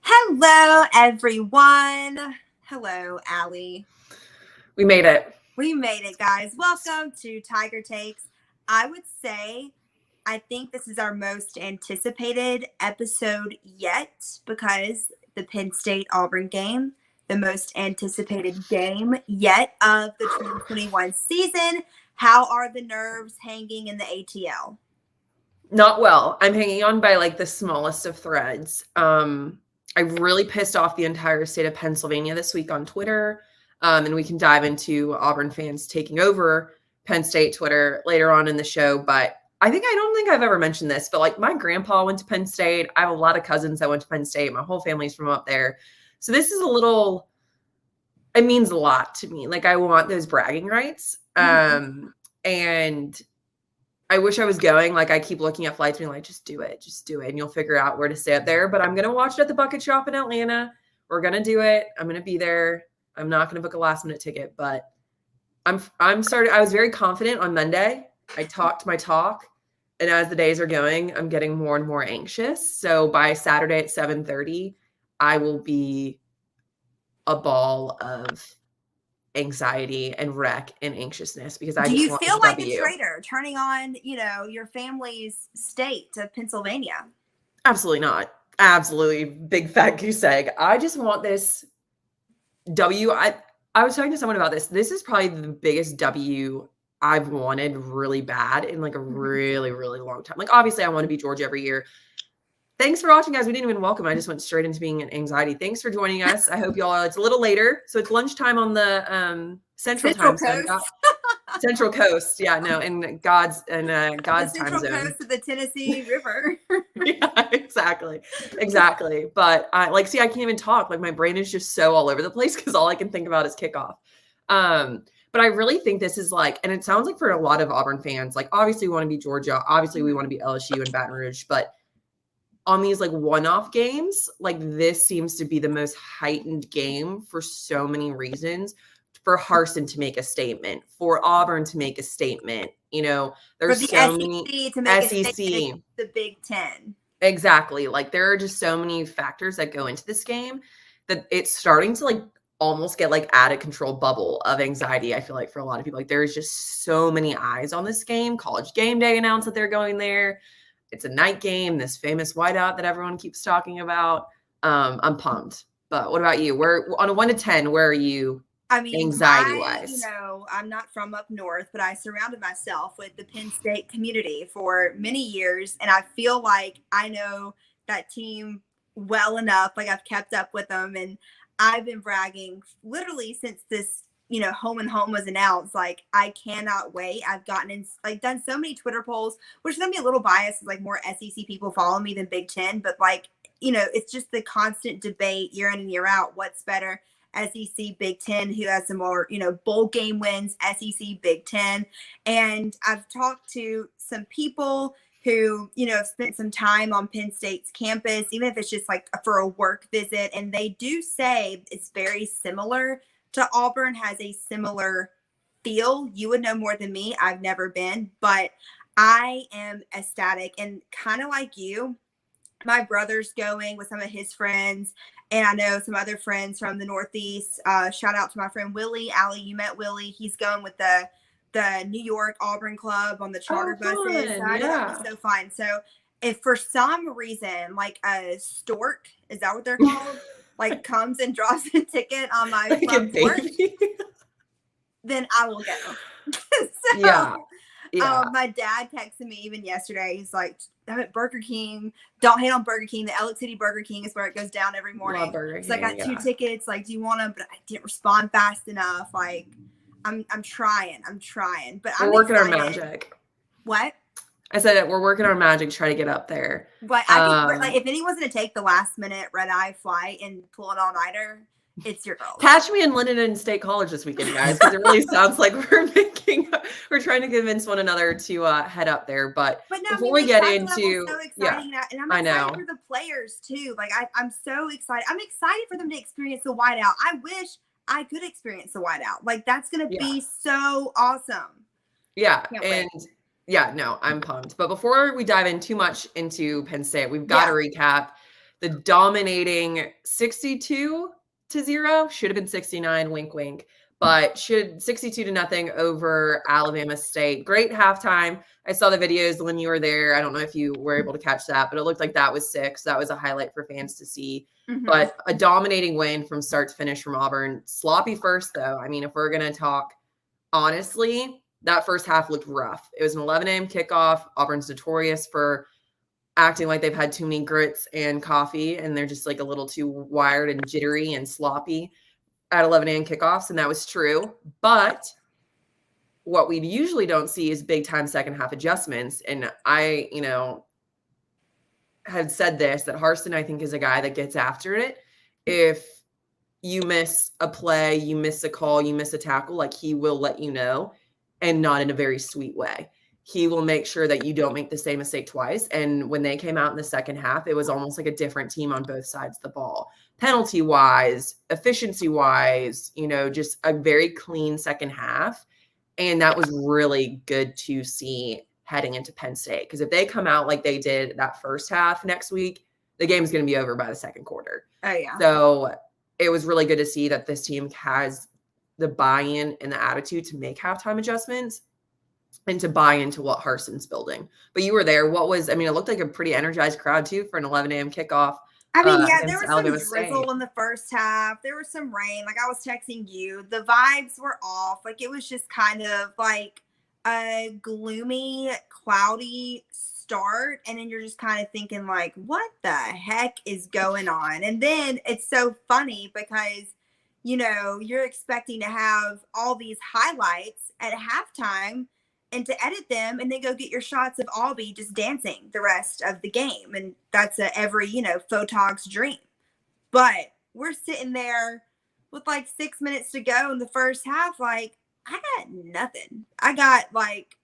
Hello, everyone. Hello, Allie. We made it. We made it, guys. Welcome to Tiger Takes. I would say I think this is our most anticipated episode yet because the Penn State Auburn game, the most anticipated game yet of the 2021 season. How are the nerves hanging in the ATL? Not well. I'm hanging on by like the smallest of threads. I really pissed off the entire state of Pennsylvania this week on Twitter. And we can dive into Auburn fans taking over Penn State Twitter later on in the show. But I don't think I've ever mentioned this, but like my grandpa went to Penn State. I have a lot of cousins that went to Penn State. My whole family's from up there. So this is it means a lot to me. Like I want those bragging rights. And I wish I was going. Like I keep looking at flights being like, just do it. And you'll figure out where to stay up there. But I'm going to watch it at the Bucket Shop in Atlanta. We're going to do it. I'm going to be there. I'm not going to book a last minute ticket, but I'm starting. I was very confident on Monday. I talked my talk. And as the days are going, I'm getting more and more anxious. So by Saturday at 7:30, I will be a ball of anxiety and wreck and anxiousness because I Do just you want feel this like W. a traitor turning on, your family's state of Pennsylvania? Absolutely not. Absolutely. Big fat goose egg. I just want this W. I was talking to someone about this. This is probably the biggest W I've wanted really bad in like a really, really long time. Like obviously I want to be Georgia every year. Thanks for watching, guys. We didn't even welcome. I just went straight into being an anxiety. Thanks for joining us. I hope y'all are. It's a little later. So it's lunchtime on the Central time zone. Central Coast. Yeah, no, and God's time Central zone. Coast of the Tennessee River. Yeah, exactly. But I can't even talk. Like my brain is just so all over the place because all I can think about is kickoff. But I really think this is like, and it sounds like for a lot of Auburn fans, like obviously we want to be Georgia, obviously we want to be LSU and Baton Rouge, but on these like one-off games, like this seems to be the most heightened game for so many reasons. For Harsin to make a statement, for Auburn to make a statement, there's for the so SEC many to make SEC, a statement, the Big Ten. Exactly. Like there are just so many factors that go into this game that it's starting to like almost get like out of control bubble of anxiety. I feel like for a lot of people, like there's just so many eyes on this game. College Game Day announced that they're going there. It's a night game, this famous whiteout that everyone keeps talking about. I'm pumped. But what about you? Where on a 1 to 10, where are you? Anxiety-wise. I'm not from up north, but I surrounded myself with the Penn State community for many years, and I feel like I know that team well enough. Like I've kept up with them, and I've been bragging literally since this, home and home was announced. Like I cannot wait. I've done so many Twitter polls, which is gonna be a little biased. Like more SEC people follow me than Big Ten, but like it's just the constant debate year in and year out. What's better? SEC, Big Ten, who has some more, bowl game wins, SEC, Big Ten. And I've talked to some people who, have spent some time on Penn State's campus, even if it's just like for a work visit. And they do say it's very similar to Auburn, has a similar feel. You would know more than me. I've never been, but I am ecstatic and kind of like you. My brother's going with some of his friends, and I know some other friends from the Northeast. Shout out to my friend Willie. Allie, you met Willie. He's going with the New York Auburn Club on the charter buses. So I know that was so fun. So if for some reason, like a stork, is that what they're called? Like comes and drops a ticket on my front porch, then I will go. My dad texted me even yesterday. He's like, I'm at Burger King. Don't hate on Burger King. The Elliott City Burger King is where it goes down every morning. So I got 2 tickets. Like, do you want them? But I didn't respond fast enough. Like, I'm trying. But we're working our magic. What? I said that we're working our magic to try to get up there. But I think like if anyone's gonna take the last minute red eye flight and pull an all nighter, it's your girl. Catch me in Linden State College this weekend, guys, because it really sounds like we're trying to convince one another to head up there. But no, before we get into, so exciting, and I'm excited for the players too. Like I'm so excited. I'm excited for them to experience the whiteout. I wish I could experience the whiteout. Like that's gonna be so awesome. Yeah, and yeah, no, I'm pumped. But before we dive in too much into Penn State, we've got to recap the dominating 62-0, should have been 69, wink, wink, but should 62-0 over Alabama State. Great halftime. I saw the videos when you were there. I don't know if you were able to catch that, but it looked like that was sick. So that was a highlight for fans to see. Mm-hmm. But a dominating win from start to finish from Auburn. Sloppy first, though. I mean, if we're going to talk honestly, that first half looked rough. It was an 11 a.m. kickoff. Auburn's notorious for acting like they've had too many grits and coffee, and they're just like a little too wired and jittery and sloppy at 11 a.m. kickoffs, and that was true. But what we usually don't see is big time second half adjustments. And I, had said this, that Harston, I think, is a guy that gets after it. If you miss a play, you miss a call, you miss a tackle, like, he will let you know, and not in a very sweet way. He will make sure that you don't make the same mistake twice. And when they came out in the second half, it was almost like a different team on both sides of the ball. Penalty-wise, efficiency-wise, just a very clean second half. And that was really good to see heading into Penn State. Because if they come out like they did that first half next week, the game's going to be over by the second quarter. Oh, yeah. So it was really good to see that this team has the buy-in and the attitude to make halftime adjustments and to buy into what Harston's building. But you were there. It looked like a pretty energized crowd too for an 11 a.m. kickoff. There was some drizzle in the first half. There was some rain. Like, I was texting you. The vibes were off. Like, it was just kind of like a gloomy, cloudy start. And then you're just kind of thinking, like, what the heck is going on? And then it's so funny because, you're expecting to have all these highlights at halftime and to edit them and then go get your shots of Albie just dancing the rest of the game. And that's every, photog's dream. But we're sitting there with like 6 minutes to go in the first half. Like, I got nothing. I got like,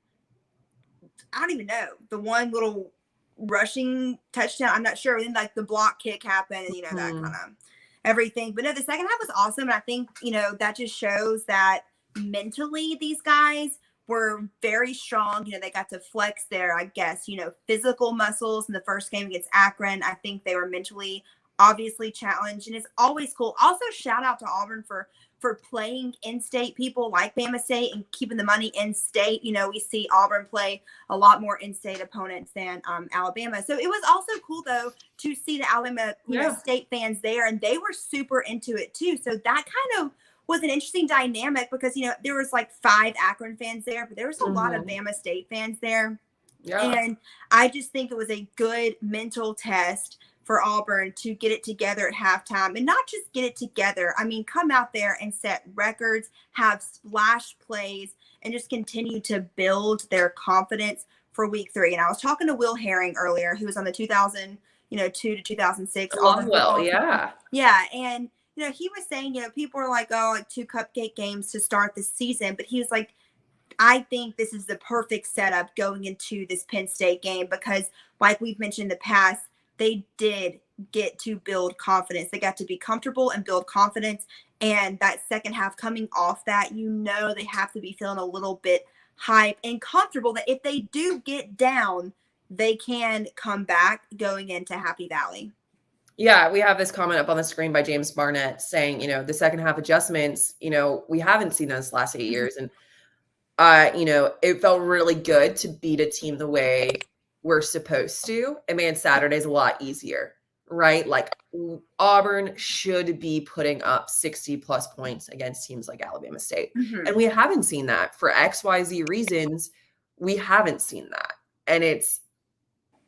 I don't even know, the one little rushing touchdown. I'm not sure. Then like the block kick happened and, that kind of everything. But no, the second half was awesome. And I think, that just shows that mentally these guys were very strong. They got to flex their, I guess, physical muscles in the first game against Akron. I think they were mentally obviously challenged, and it's always cool. Also, shout out to Auburn for playing in-state people like Bama State and keeping the money in-state. We see Auburn play a lot more in-state opponents than Alabama. So it was also cool, though, to see the Alabama State fans there, and they were super into it, too. So that kind of was an interesting dynamic because, there was like 5 Akron fans there, but there was a lot of Bama State fans there. Yeah. And I just think it was a good mental test for Auburn to get it together at halftime, and not just get it together. I mean, come out there and set records, have splash plays, and just continue to build their confidence for week 3. And I was talking to Will Herring earlier, who was on the 2002 to 2006. Yeah. Yeah. And, he was saying, people are like, oh, like 2 cupcake games to start the season. But he was like, I think this is the perfect setup going into this Penn State game because, like we've mentioned in the past, they did get to build confidence. They got to be comfortable and build confidence. And that second half coming off that, they have to be feeling a little bit hype and comfortable that if they do get down, they can come back going into Happy Valley. Yeah, we have this comment up on the screen by James Barnett saying, the second half adjustments, we haven't seen those last 8 years. And, it felt really good to beat a team the way we're supposed to. It made Saturdays a lot easier, right? Like, Auburn should be putting up 60 plus points against teams like Alabama State. Mm-hmm. And we haven't seen that for XYZ reasons. We haven't seen that. And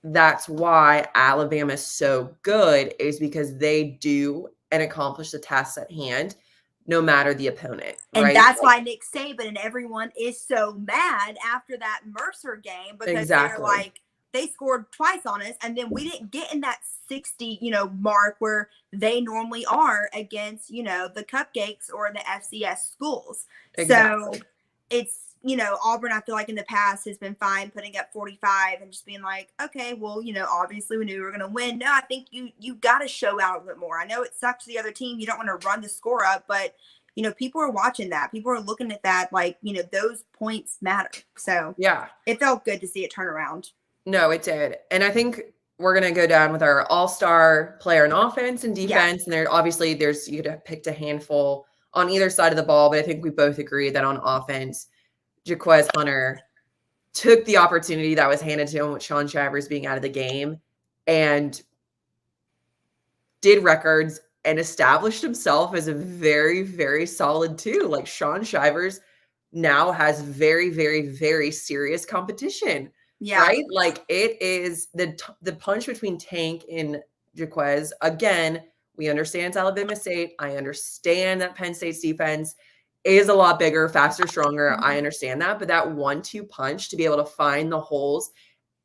that's why Alabama is so good, is because they do and accomplish the tasks at hand, no matter the opponent. And right? that's why Nick Saban and everyone is so mad after that Mercer game, because they're like, they scored twice on us, and then we didn't get in that 60, mark where they normally are against, the cupcakes or the FCS schools. Exactly. So it's, Auburn, I feel like in the past has been fine putting up 45 and just being like, okay, well, obviously we knew we were going to win. No, I think you got to show out a bit more. I know it sucks the other team. You don't want to run the score up, but, people are watching that. People are looking at that like, those points matter. So yeah, it felt good to see it turn around. No, it did. And I think we're going to go down with our all-star player in offense and defense. Yeah. And you could have picked a handful on either side of the ball, but I think we both agree that on offense, Jaquez Hunter took the opportunity that was handed to him with Sean Shivers being out of the game and did records and established himself as a very, very solid 2. Like, Sean Shivers now has very, very, very serious competition. Yeah. Right? Like, it is the punch between Tank and Jaquez. Again, we understand it's Alabama State. I understand that Penn State's defense is a lot bigger, faster, stronger. I understand that. But that 1-2 punch to be able to find the holes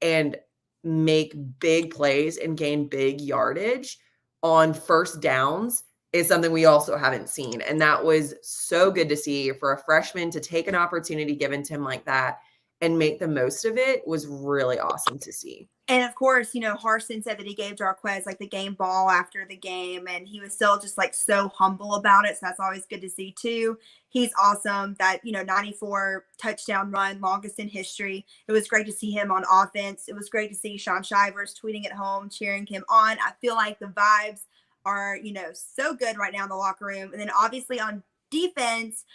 and make big plays and gain big yardage on first downs is something we also haven't seen. And that was so good to see for a freshman to take an opportunity given to him like that and make the most of it was really awesome to see. And of course, Harsin said that he gave Jarquez like the game ball after the game, and he was still just like so humble about it. So that's always good to see too. He's awesome. That 94 touchdown run, longest in history. It was great to see him on offense. It was great to see Sean Shivers tweeting at home, cheering him on. I feel like the vibes are so good right now in the locker room. And then obviously on defense,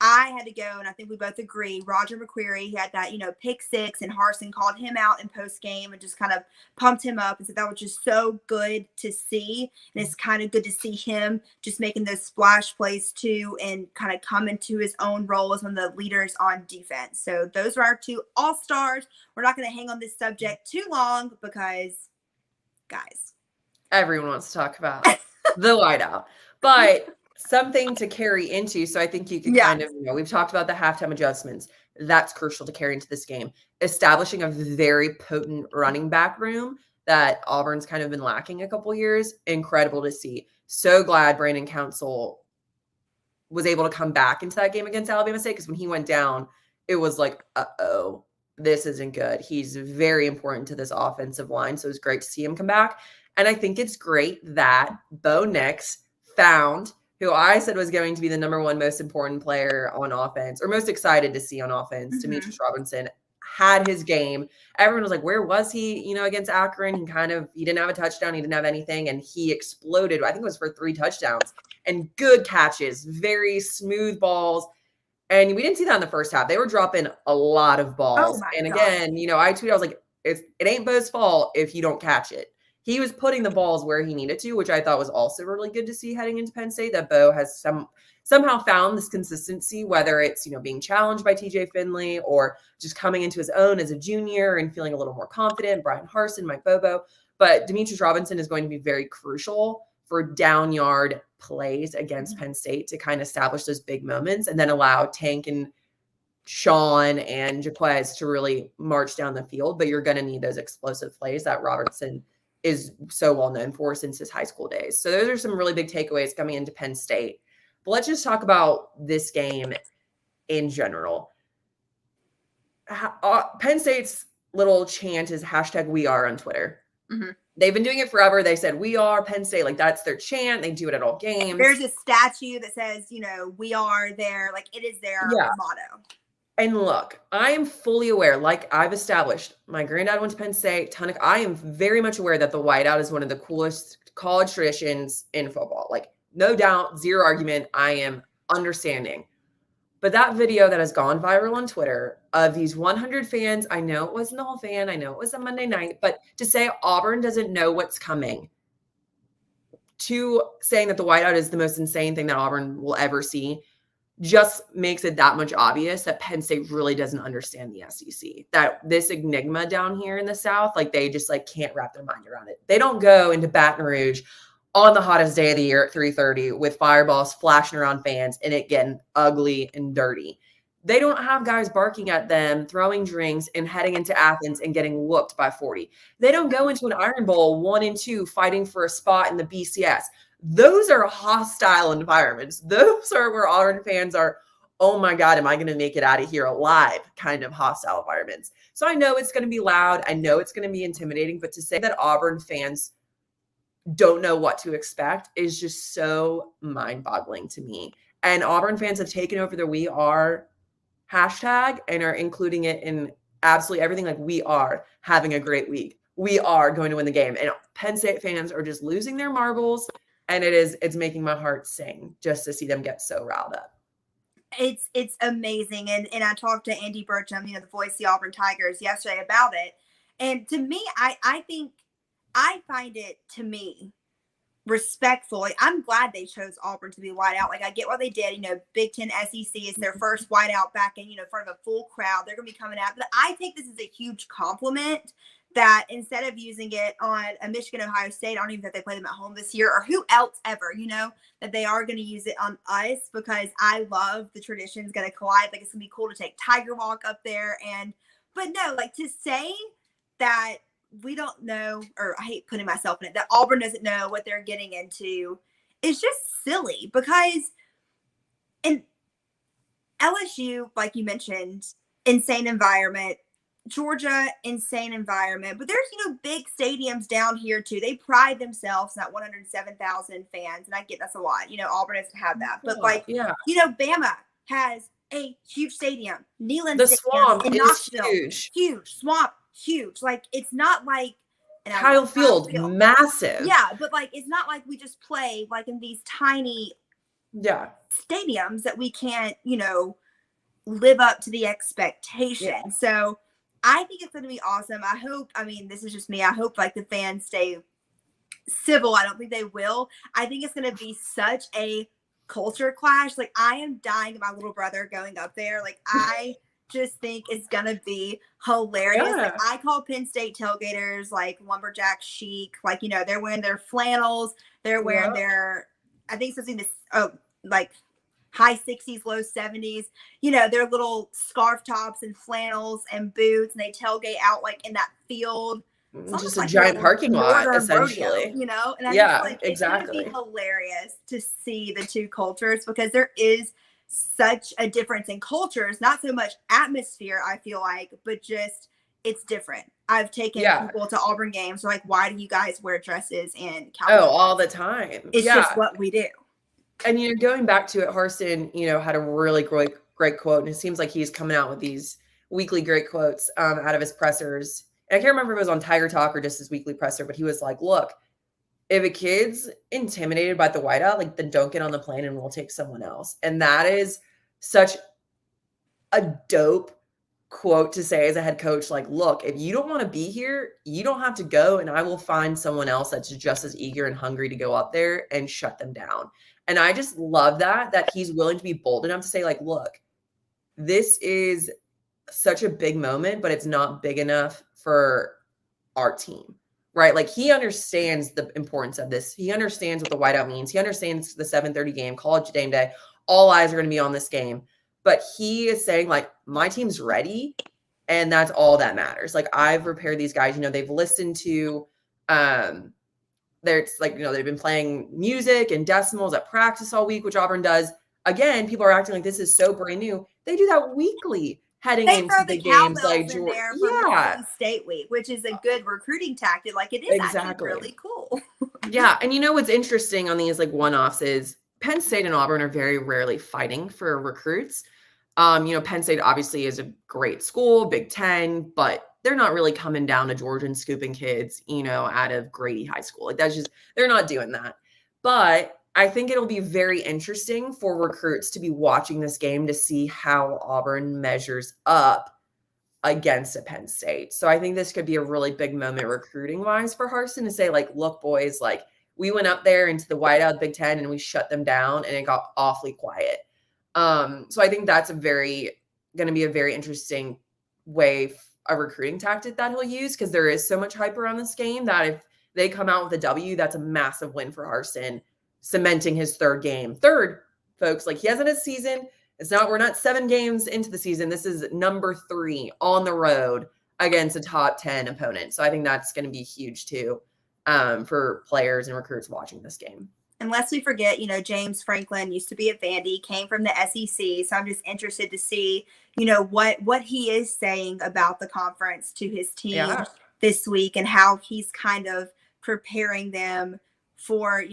I had to go, and I think we both agree. Roger McQuarrie, he had that, pick 6, and Harsin called him out in post game and just kind of pumped him up and said that was just so good to see. And it's kind of good to see him just making those splash plays too, and kind of come into his own role as one of the leaders on defense. So those are our 2 all-stars. We're not going to hang on this subject too long because, guys, everyone wants to talk about the whiteout, but something to carry into. So I think you could kind of, we've talked about the halftime adjustments. That's crucial to carry into this game. Establishing a very potent running back room that Auburn's kind of been lacking a couple years. Incredible to see. So glad Brandon Council was able to come back into that game against Alabama State, because when he went down, it was like, uh-oh, this isn't good. He's very important to this offensive line. So it was great to see him come back. And I think it's great that Bo Nix found who I said was going to be the number 1 most important player on offense, or most excited to see on offense, Demetrius Robinson, had his game. Everyone was like, where was he, against Akron? He didn't have a touchdown. He didn't have anything. And he exploded. I think it was for 3 touchdowns and good catches, very smooth balls. And we didn't see that in the first half. They were dropping a lot of balls. And again, I tweeted, I was like, it ain't Bo's fault if you don't catch it. He was putting the balls where he needed to, which I thought was also really good to see heading into Penn State, that Bo has somehow found this consistency, whether it's, being challenged by TJ Finley or just coming into his own as a junior and feeling a little more confident. Brian Harsin, Mike Bobo. But Demetrius Robinson is going to be very crucial for down yard plays against Penn State to kind of establish those big moments and then allow Tank and Sean and Jaquez to really march down the field. But you're going to need those explosive plays that Robertson is so well known for since his high school days. So those are some really big takeaways coming into Penn State. But let's just talk about this game in general. Penn State's little chant is #WeAre on Twitter. They've been doing it forever. They said, "We are Penn State." Like, that's their chant. They do it at all games. There's a statue that says, "We are there." Like, it is their motto. And look, I am fully aware, like I've established, my granddad went to Penn State, I am very much aware that the whiteout is one of the coolest college traditions in football. Like, no doubt, zero argument, I am understanding. But that video that has gone viral on Twitter of these 100 fans, I know it wasn't the whole fan, I know it was a Monday night, but to say Auburn doesn't know what's coming, to saying that the whiteout is the most insane thing that Auburn will ever see, just makes it that much obvious that Penn State really doesn't understand the SEC, that this enigma down here in the South, like, they just can't wrap their mind around it. They don't go into Baton Rouge on the hottest day of the year at 3:30 with fireballs flashing around fans and it getting ugly and dirty. They don't have guys barking at them, throwing drinks, and heading into Athens and getting whooped by 40. They don't go into an Iron Bowl 1-2 fighting for a spot in the BCS. Those are hostile environments. Those are where Auburn fans are, oh my God, am I going to make it out of here alive kind of hostile environments. So I know it's going to be loud. I know it's going to be intimidating, but to say that Auburn fans don't know what to expect is just so mind-boggling to me. And Auburn fans have taken over the "We Are" hashtag and are including it in absolutely everything. Like, we are having a great week. we are going to win the game. And Penn State fans are just losing their marbles. And it's making my heart sing just to see them get so riled up. It's amazing. And I talked to Andy Burcham, the voice of the Auburn Tigers, yesterday about it. And to me, I think I find it, to me, respectful. Like, I'm glad they chose Auburn to be whiteout. Like, I get what they did. Big Ten SEC is their first whiteout back in, in front of a full crowd. They're going to be coming out. But I think this is a huge compliment that instead of using it on a Michigan, Ohio State, I don't even think they play them at home this year, or who else ever, that they are going to use it on us, because I love the traditions going to collide. Like, it's going to be cool to take Tiger Walk up there. But no, like, to say that we don't know, or I hate putting myself in it, that Auburn doesn't know what they're getting into is just silly, because in LSU, like you mentioned, insane environment. Georgia, insane environment. But there's, big stadiums down here too. They pride themselves in that 107,000 fans. And I get that's a lot. Auburn doesn't have that. But Bama has a huge stadium. Neyland The Stadium Swamp in is Knoxville. huge. Huge. Swamp, huge. Like, it's not like Kyle Field, massive. Yeah, but like, it's not like we just play like in these tiny stadiums that we can't, live up to the expectation. Yeah. So I think it's going to be awesome. I hope, this is just me. I hope like the fans stay civil. I don't think they will. I think it's going to be such a culture clash. Like, I am dying of my little brother going up there. Like, I just think it's going to be hilarious. Yeah. Like, I call Penn State tailgaters like lumberjack chic. Like, they're wearing their flannels. They're wearing their, I think something this, like high 60s, low 70s, their little scarf tops and flannels and boots, and they tailgate out like in that field. It's just a giant parking lot, essentially. Rodeo, and I just like, exactly. It's going to be hilarious to see the two cultures, because there is such a difference in cultures, not so much atmosphere, I feel like, but just it's different. I've taken people to Auburn games. They're like, why do you guys wear dresses and cowboy boots? All the time. It's just what we do. And, going back to it, Harsin, had a really great quote. And it seems like he's coming out with these weekly great quotes out of his pressers. And I can't remember if it was on Tiger Talk or just his weekly presser, but he was like, look, if a kid's intimidated by the whiteout, like, then don't get on the plane and we'll take someone else. And that is such a dope quote to say as a head coach. Like, look, if you don't want to be here, you don't have to go, and I will find someone else that's just as eager and hungry to go up there and shut them down. And I just love that he's willing to be bold enough to say, like, look, this is such a big moment, but it's not big enough for our team, right? Like, he understands the importance of this. He understands what the whiteout means. He understands the 7:30 game, college game day. All eyes are going to be on this game. But he is saying, like, my team's ready, and that's all that matters. Like, I've prepared these guys. They've listened to there's like, they've been playing music and decimals at practice all week, which Auburn does. Again, people are acting like this is so brand new. They do that weekly heading into the games. Like, Penn State week, which is a good recruiting tactic. Like, it is actually really cool. Yeah. And what's interesting on these like one-offs is Penn State and Auburn are very rarely fighting for recruits. Penn State obviously is a great school, Big Ten, but they're not really coming down to Georgia and scooping kids, out of Grady High School. Like, that's just, they're not doing that. But I think it'll be very interesting for recruits to be watching this game to see how Auburn measures up against a Penn State. So I think this could be a really big moment recruiting wise for Harsin to say, like, look, boys, like, we went up there into the whiteout Big Ten and we shut them down, and it got awfully quiet. So I think that's going to be a very interesting way, a recruiting tactic that he'll use, because there is so much hype around this game that if they come out with a W, that's a massive win for Harsin, cementing his third, folks. Like, he hasn't a season. We're not 7 games into the season. This is number 3 on the road against a top 10 opponent. So I think that's going to be huge too, for players and recruits watching this game. Unless we forget, James Franklin used to be at Vandy, came from the SEC. So I'm just interested to see, what he is saying about the conference to his team this week, and how he's kind of preparing them for,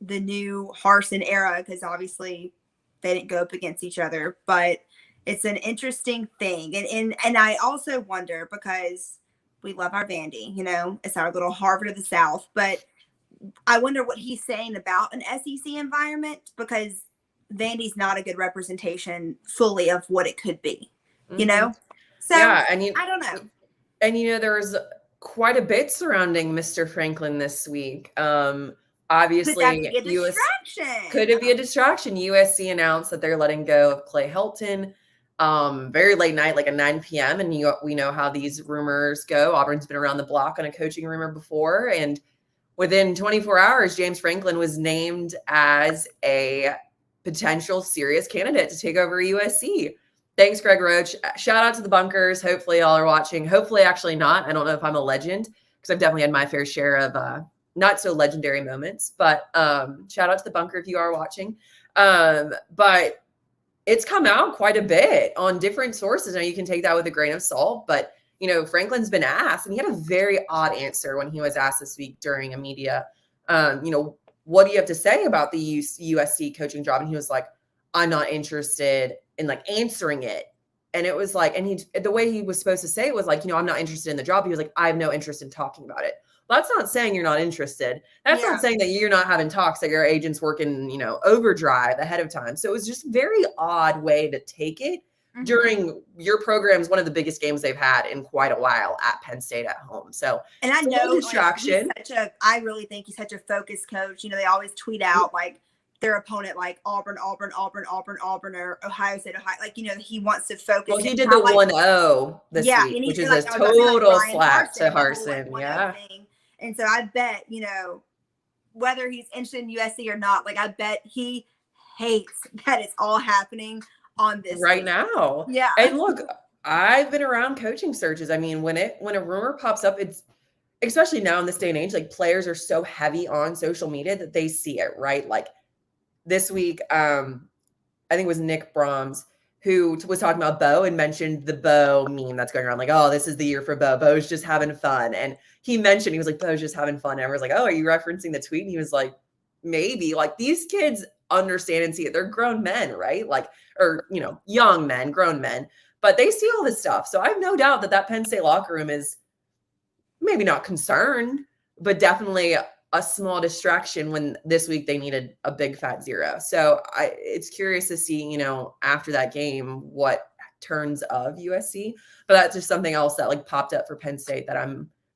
the new Harsin era, because obviously they didn't go up against each other. But it's an interesting thing. And I also wonder, because we love our Vandy, it's our little Harvard of the South. But I wonder what he's saying about an SEC environment, because Vandy's not a good representation fully of what it could be, Mhm. So Yeah, I don't know. And there was quite a bit surrounding Mr. Franklin this week. Could that Obviously, be a distraction? could it be a distraction? USC announced that they're letting go of Clay Helton, very late night, like a 9 p.m. And we know how these rumors go. Auburn's been around the block on a coaching rumor before, and within 24 hours, James Franklin was named as a potential serious candidate to take over USC. Thanks, Greg Roach. Shout out to the bunkers. Hopefully, y'all are watching. Hopefully, actually not. I don't know if I'm a legend, because I've definitely had my fair share of not so legendary moments. But shout out to the bunker if you are watching. But it's come out quite a bit on different sources. Now, you can take that with a grain of salt, but Franklin's been asked, and he had a very odd answer when he was asked this week during a media, what do you have to say about the USC coaching job? And he was like, I'm not interested in like answering it. And it was like, and the way he was supposed to say it was like, I'm not interested in the job. He was like, I have no interest in talking about it. Well, that's not saying you're not interested. That's not saying that you're not having talks, that your agent's working, overdrive ahead of time. So it was just very odd way to take it during your program's one of the biggest games they've had in quite a while at Penn State at home. So, and I know distraction. I really think he's such a focused coach. They always tweet out like their opponent, like Auburn, or Ohio State, he wants to focus. Well, he did the 1-0 this week, which is a total slap to Harsin. Yeah. And so I bet, whether he's interested in USC or not, I bet he hates that it's all happening on this right now. Yeah. And look, I've been around coaching searches. I mean, when a rumor pops up, it's especially now in this day and age, like players are so heavy on social media that they see it, right? Like this week, I think it was Nick Brahms who was talking about Bo and mentioned the Bo meme that's going around, like, oh, this is the year for Bo. Bo's just having fun. And he was like, Bo's just having fun. And I was like, oh, are you referencing the tweet? And he was like, maybe. Like, these kids understand and see it. They're grown men, right? Like, or, young men, grown men, but they see all this stuff. So I have no doubt that Penn State locker room is maybe not concerned, but definitely a small distraction when this week they needed a big fat 0. So it's curious to see, after that game, what turns of USC, but that's just something else that like popped up for Penn State that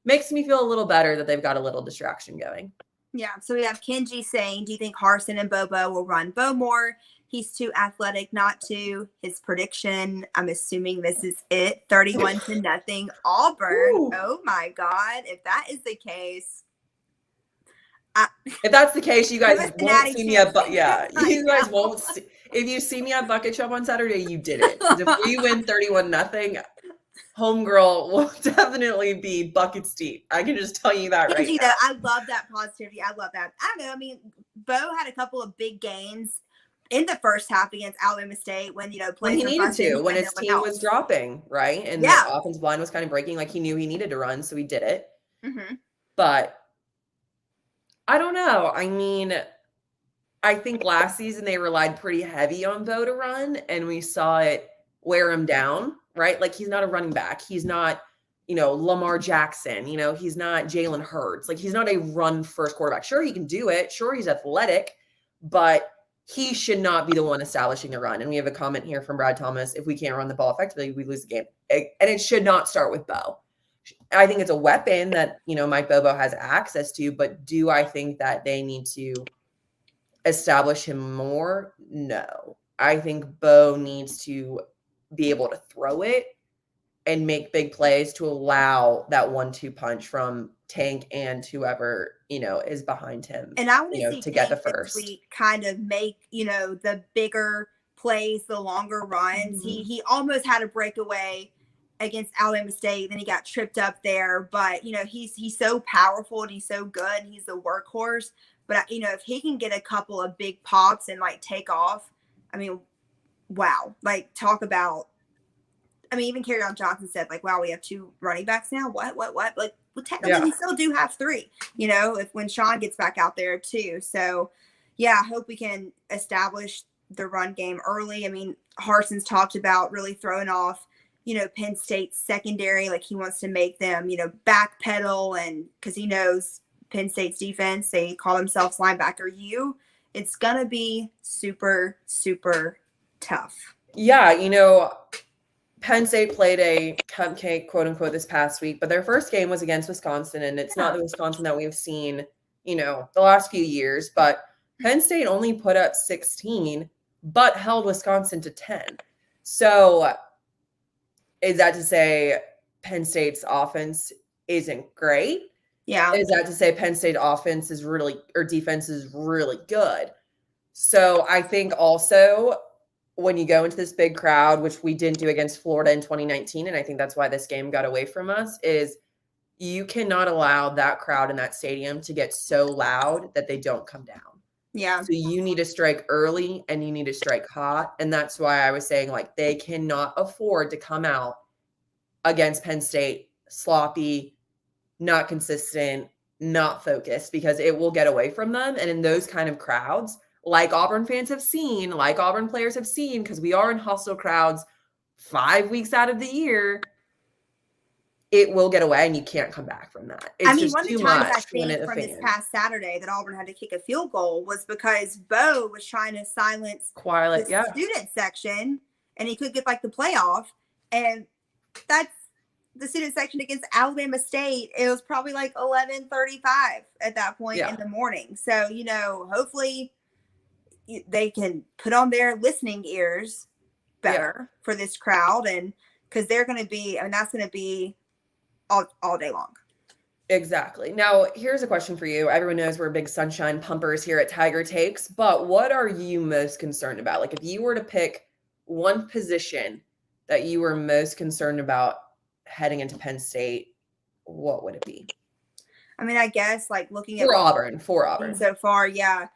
makes me feel a little better that they've got a little distraction going. Yeah. So we have Kenji saying, do you think Harsin and Bobo will run Bo more? He's too athletic not to. His prediction, I'm assuming this is it, 31-0 Auburn. Ooh. Oh my God. If that is the case. If that's the case, you guys won't see me at you guys won't see, if you see me at Bucket Shop on Saturday, you did it. If we win 31-0, homegirl will definitely be buckets deep. I can just tell you that right now. I love that positivity. I love that. I don't know. I mean, Bo had a couple of big games in the first half against Alabama State when, when he needed to, when his team was dropping, right? And the offensive line was kind of breaking, like he knew he needed to run, so he did it. Mm-hmm. But I don't know. I mean, I think last season they relied pretty heavy on Bo to run, and we saw it wear him down, right? Like, he's not a running back. He's not, Lamar Jackson. He's not Jalen Hurts. Like, he's not a run-first quarterback. Sure, he can do it. Sure, he's athletic, but he should not be the one establishing the run. And we have a comment here from Brad Thomas. If we can't run the ball effectively, we lose the game. And it should not start with Bo. I think it's a weapon that, Mike Bobo has access to, but do I think that they need to establish him more? No. I think Bo needs to be able to throw it and make big plays to allow that 1-2 punch from Tank and whoever, is behind him. And I want to see to get the first. Kind of make, the bigger plays, the longer runs. Mm-hmm. He almost had a breakaway against Alabama State, then he got tripped up there, but he's so powerful and he's so good, and he's the workhorse. But if he can get a couple of big pops and like take off, I mean, wow. Like, talk about, even Kerryon Johnson said, like, wow, we have 2 running backs now. What? Like, well, technically we still do have 3, when Sean gets back out there too. So yeah, I hope we can establish the run game early. Harsin's talked about really throwing off Penn State's secondary. Like he wants to make them, backpedal, and because he knows Penn State's defense, they call themselves linebacker U. It's going to be super, super tough. Yeah, Penn State played a cupcake, quote unquote, this past week, but their first game was against Wisconsin, and it's not the Wisconsin that we've seen, the last few years. But Penn State only put up 16, but held Wisconsin to 10. So is that to say Penn State's offense isn't great? Yeah. Is that to say Penn State defense is really good? So I think also when you go into this big crowd, which we didn't do against Florida in 2019, and I think that's why this game got away from us, is you cannot allow that crowd in that stadium to get so loud that they don't come down. Yeah. So you need to strike early and you need to strike hot. And that's why I was saying, like, they cannot afford to come out against Penn State sloppy, not consistent, not focused, because it will get away from them. And in those kind of crowds, like Auburn fans have seen, like Auburn players have seen, because we are in hostile crowds 5 weeks out of the year, it will get away and you can't come back from that. It's just too much. I think from this past Saturday that Auburn had to kick a field goal was because Bo was trying to silence the student section, and he could get like the playoff. And that's the student section against Alabama State. It was probably like 11:35 at that point in the morning. So, hopefully they can put on their listening ears better for this crowd, and because they're going to be, that's going to be all day long. Exactly. Now, here's a question for you. Everyone knows we're big sunshine pumpers here at Tiger Takes, but what are you most concerned about? Like, if you were to pick one position that you were most concerned about heading into Penn State, what would it be? I guess like looking at Auburn so far. Yeah.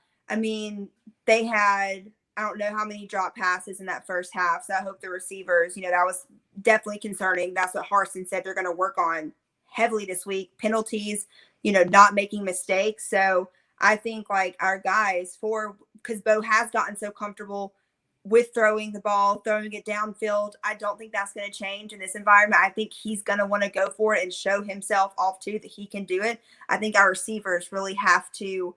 They had, I don't know how many drop passes in that first half. So I hope the receivers, that was definitely concerning. That's what Harsin said they're going to work on heavily this week. Penalties, not making mistakes. So I think like our guys because Bo has gotten so comfortable with throwing the ball, throwing it downfield. I don't think that's going to change in this environment. I think he's going to want to go for it and show himself off too, that he can do it. I think our receivers really have to,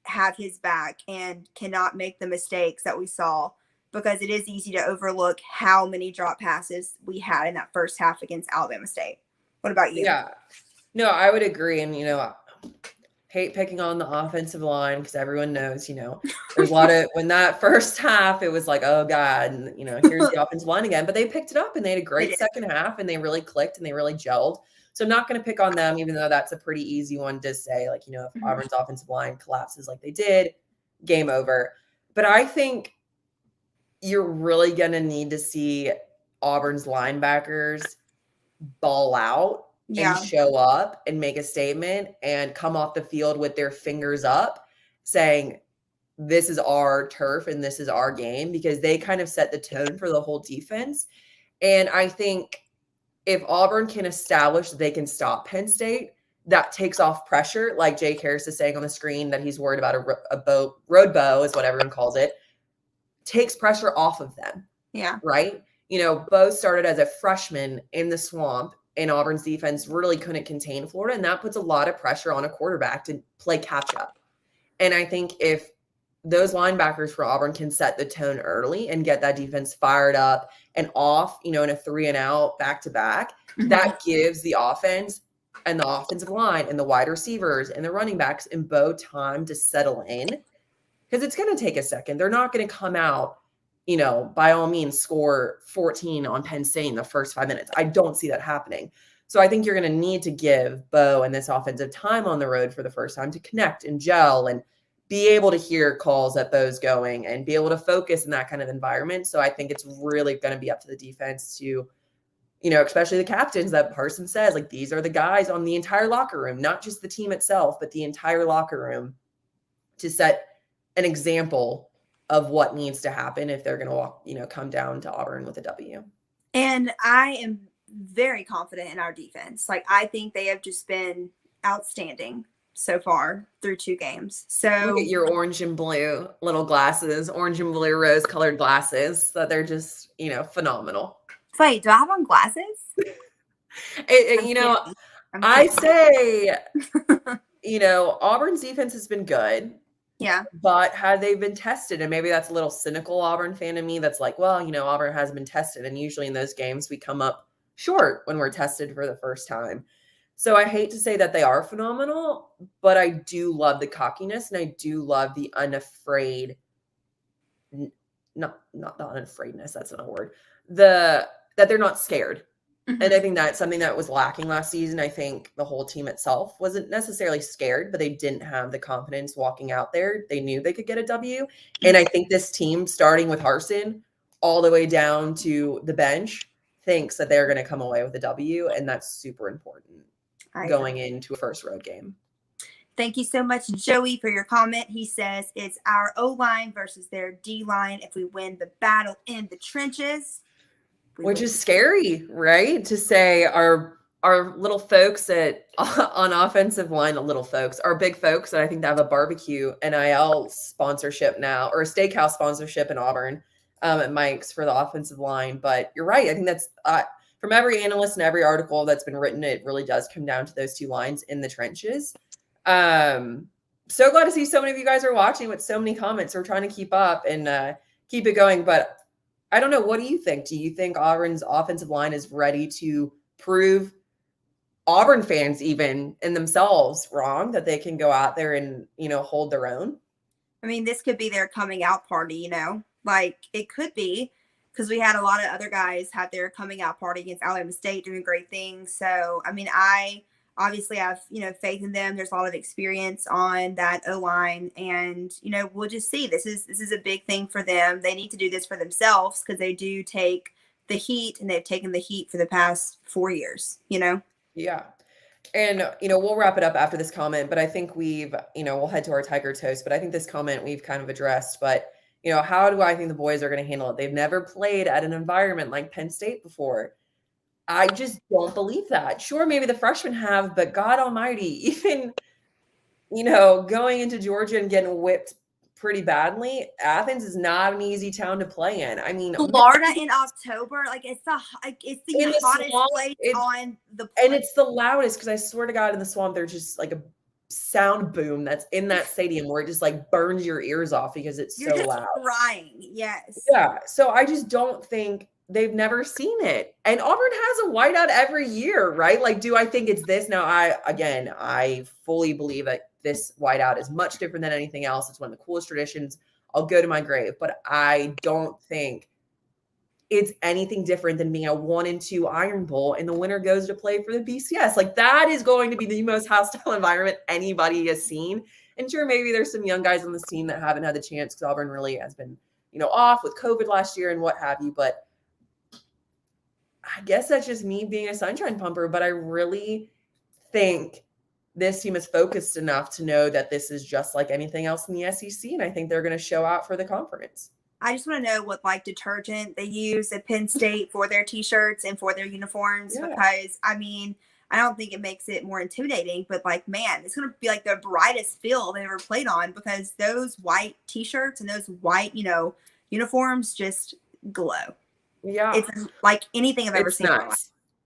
have his back and cannot make the mistakes that we saw, because it is easy to overlook how many drop passes we had in that first half against Alabama State. What about you? Yeah, no, I would agree. And, hate picking on the offensive line because everyone knows, there's a lot of, when that first half, it was like, oh God, and, here's the offensive line again, but they picked it up and they had a great second half and they really clicked and they really gelled. So I'm not going to pick on them, even though that's a pretty easy one to say, like, if Auburn's offensive line collapses like they did, game over. But I think you're really going to need to see Auburn's linebackers ball out and show up and make a statement and come off the field with their fingers up saying, this is our turf and this is our game, because they kind of set the tone for the whole defense. And I think if Auburn can establish that they can stop Penn State, that takes off pressure. Like Jake Harris is saying on the screen that he's worried about a road bow is what everyone calls it, takes pressure off of them. Yeah. Right? Bo started as a freshman in the swamp, and Auburn's defense really couldn't contain Florida, and that puts a lot of pressure on a quarterback to play catch up. And I think if those linebackers for Auburn can set the tone early and get that defense fired up and off, in a 3-and-out back-to-back, that gives the offense and the offensive line and the wide receivers and the running backs and Bo time to settle in, because it's going to take a second. They're not going to come out, by all means, score 14 on Penn State in the first 5 minutes. I don't see that happening. So I think you're going to need to give Bo and this offensive time on the road for the first time to connect and gel and be able to hear calls that Bo's going and be able to focus in that kind of environment. So I think it's really going to be up to the defense to, especially the captains, that Parson says, like, these are the guys on the entire locker room, not just the team itself, but the entire locker room, to set an example of what needs to happen if they're going to walk, come down to Auburn with a W. And I am very confident in our defense. Like, I think they have just been outstanding so far through 2 games. So look at your orange and blue little glasses, orange and blue rose colored glasses, that they're just, phenomenal. Wait, do I have on glasses? You know, I'm I kidding. say, you know, Auburn's defense has been good. Yeah. But had they been tested, and maybe that's a little cynical Auburn fan in me that's like, well, you know, Auburn has been tested. And usually in those games, we come up short when we're tested for the first time. So I hate to say that they are phenomenal, but I do love the cockiness and I do love the unafraid, not the unafraidness, that's not a word, that they're not scared. Mm-hmm. And I think that's something that was lacking last season. I think the whole team itself wasn't necessarily scared, but they didn't have the confidence walking out there. They knew they could get a W. And I think this team, starting with Harsin all the way down to the bench, thinks that they're going to come away with a W. And that's super important going into a first road game. Thank you so much, Joey, for your comment. He says it's our O-line versus their D-line if we win the battle in the trenches. Which is scary, right? To say our little folks on offensive line, little folks, our big folks, and I think they have a barbecue NIL sponsorship now, or a steakhouse sponsorship in Auburn at Mike's for the offensive line. But you're right. I think that's from every analyst and every article that's been written, it really does come down to those two lines in the trenches. So glad to see so many of you guys are watching with so many comments. We're trying to keep up and keep it going, but I don't know. What do you think? Do you think Auburn's offensive line is ready to prove Auburn fans even in themselves wrong, that they can go out there and, you know, hold their own? I mean, this could be their coming out party, you know, like it could be, because we had a lot of other guys have their coming out party against Alabama State doing great things. So, I mean, I obviously have, you know, faith in them. There's a lot of experience on that O-line, and, you know, we'll just see. This is a big thing for them. They need to do this for themselves because they do take the heat, and they've taken the heat for the past 4 years, you know? Yeah. And, you know, we'll wrap it up after this comment, but I think we've, you know, we'll head to our Tiger toast, but I think this comment we've kind of addressed, but, you know, how do I think the boys are going to handle it? They've never played at an environment like Penn State before. I just don't believe that. Sure, maybe the freshmen have, but God almighty, even, you know, going into Georgia and getting whipped pretty badly, Athens is not an easy town to play in. I mean, Florida in October, like it's the hottest swamp, place on the planet. And it's the loudest, because I swear to God, in the swamp, there's just like a sound boom that's in that stadium where it just like burns your ears off because it's so loud. Crying, yes. Yeah. So I just don't think they've never seen it. And Auburn has a whiteout every year, right? Like, do I think it's this? Now, I fully believe that this whiteout is much different than anything else. It's one of the coolest traditions. I'll go to my grave, but I don't think it's anything different than being a 1-2 Iron Bowl and the winner goes to play for the BCS. Like, that is going to be the most hostile environment anybody has seen. And sure, maybe there's some young guys on this team that haven't had the chance because Auburn really has been, you know, off with COVID last year and what have you. But I guess that's just me being a sunshine pumper. But I really think this team is focused enough to know that this is just like anything else in the SEC. And I think they're going to show out for the conference. I just want to know what like detergent they use at Penn State for their t-shirts and for their uniforms, because I mean, I don't think it makes it more intimidating, but like, man, it's going to be like the brightest field they ever played on, because those white t-shirts and those white, you know, uniforms just glow. Yeah. It's like anything I've ever seen.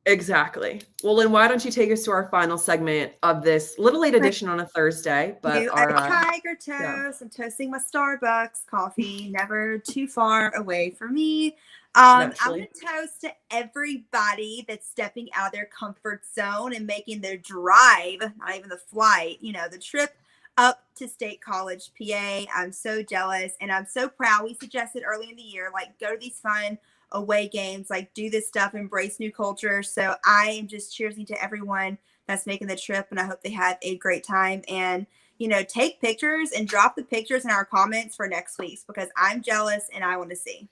Exactly. Well, then why don't you take us to our final segment of this little late edition on a Thursday? But our Tiger toast. I'm toasting my Starbucks coffee, never too far away from me. I'm going to toast to everybody that's stepping out of their comfort zone and making their drive, not even the flight, you know, the trip up to State College, PA. I'm so jealous and I'm so proud. We suggested early in the year, like, go to these fun away games, like do this stuff, embrace new culture. So I am just cheersing to everyone that's making the trip, and I hope they have a great time. And, you know, take pictures and drop the pictures in our comments for next week's, because I'm jealous and I want to see.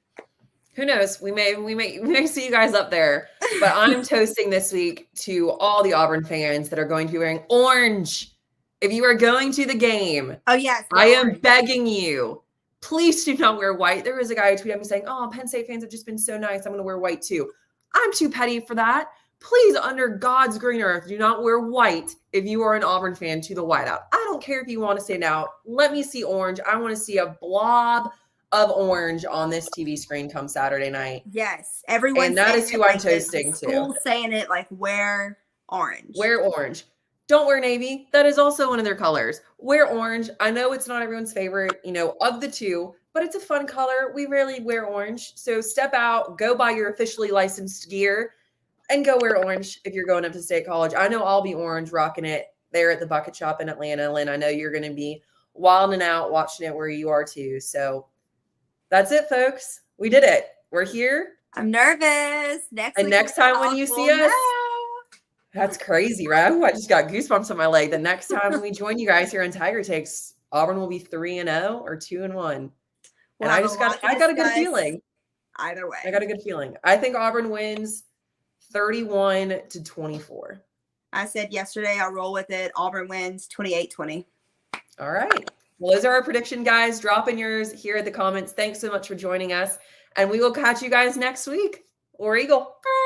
Who knows? We may see you guys up there. But I'm toasting this week to all the Auburn fans that are going to be wearing orange. If you are going to the game, oh yes, I am begging you, please do not wear white. There was a guy who tweeted at me saying, oh, Penn State fans have just been so nice, I'm going to wear white too. I'm too petty for that. Please, under God's green earth, do not wear white if you are an Auburn fan to the whiteout. I don't care if you want to stand out. Let me see orange. I want to see a blob of orange on this TV screen come Saturday night. Yes, everyone. And that is who I'm toasting to. School saying it like wear orange. Wear orange. Don't wear navy. That is also one of their colors. Wear orange. I know it's not everyone's favorite, of the two, but it's a fun color. We rarely wear orange. So step out, go buy your officially licensed gear, and go wear orange if you're going up to State College. I know I'll be orange rocking it there at the Bucket Shop in Atlanta. Lynn, I know you're going to be wilding out watching it where you are too. So that's it, folks. We did it. We're here. I'm nervous. Next time when you see us, that's crazy, right? Ooh, I just got goosebumps on my leg. The next time we join you guys here on Tiger Takes, Auburn will be 3-0 or 2-1. And I got a good feeling. Either way. I got a good feeling. I think Auburn wins 31-24. I said yesterday, I'll roll with it. Auburn wins 28-20. All right. Well, those are our prediction, guys. Drop in yours here at the comments. Thanks so much for joining us. And we will catch you guys next week. War Eagle.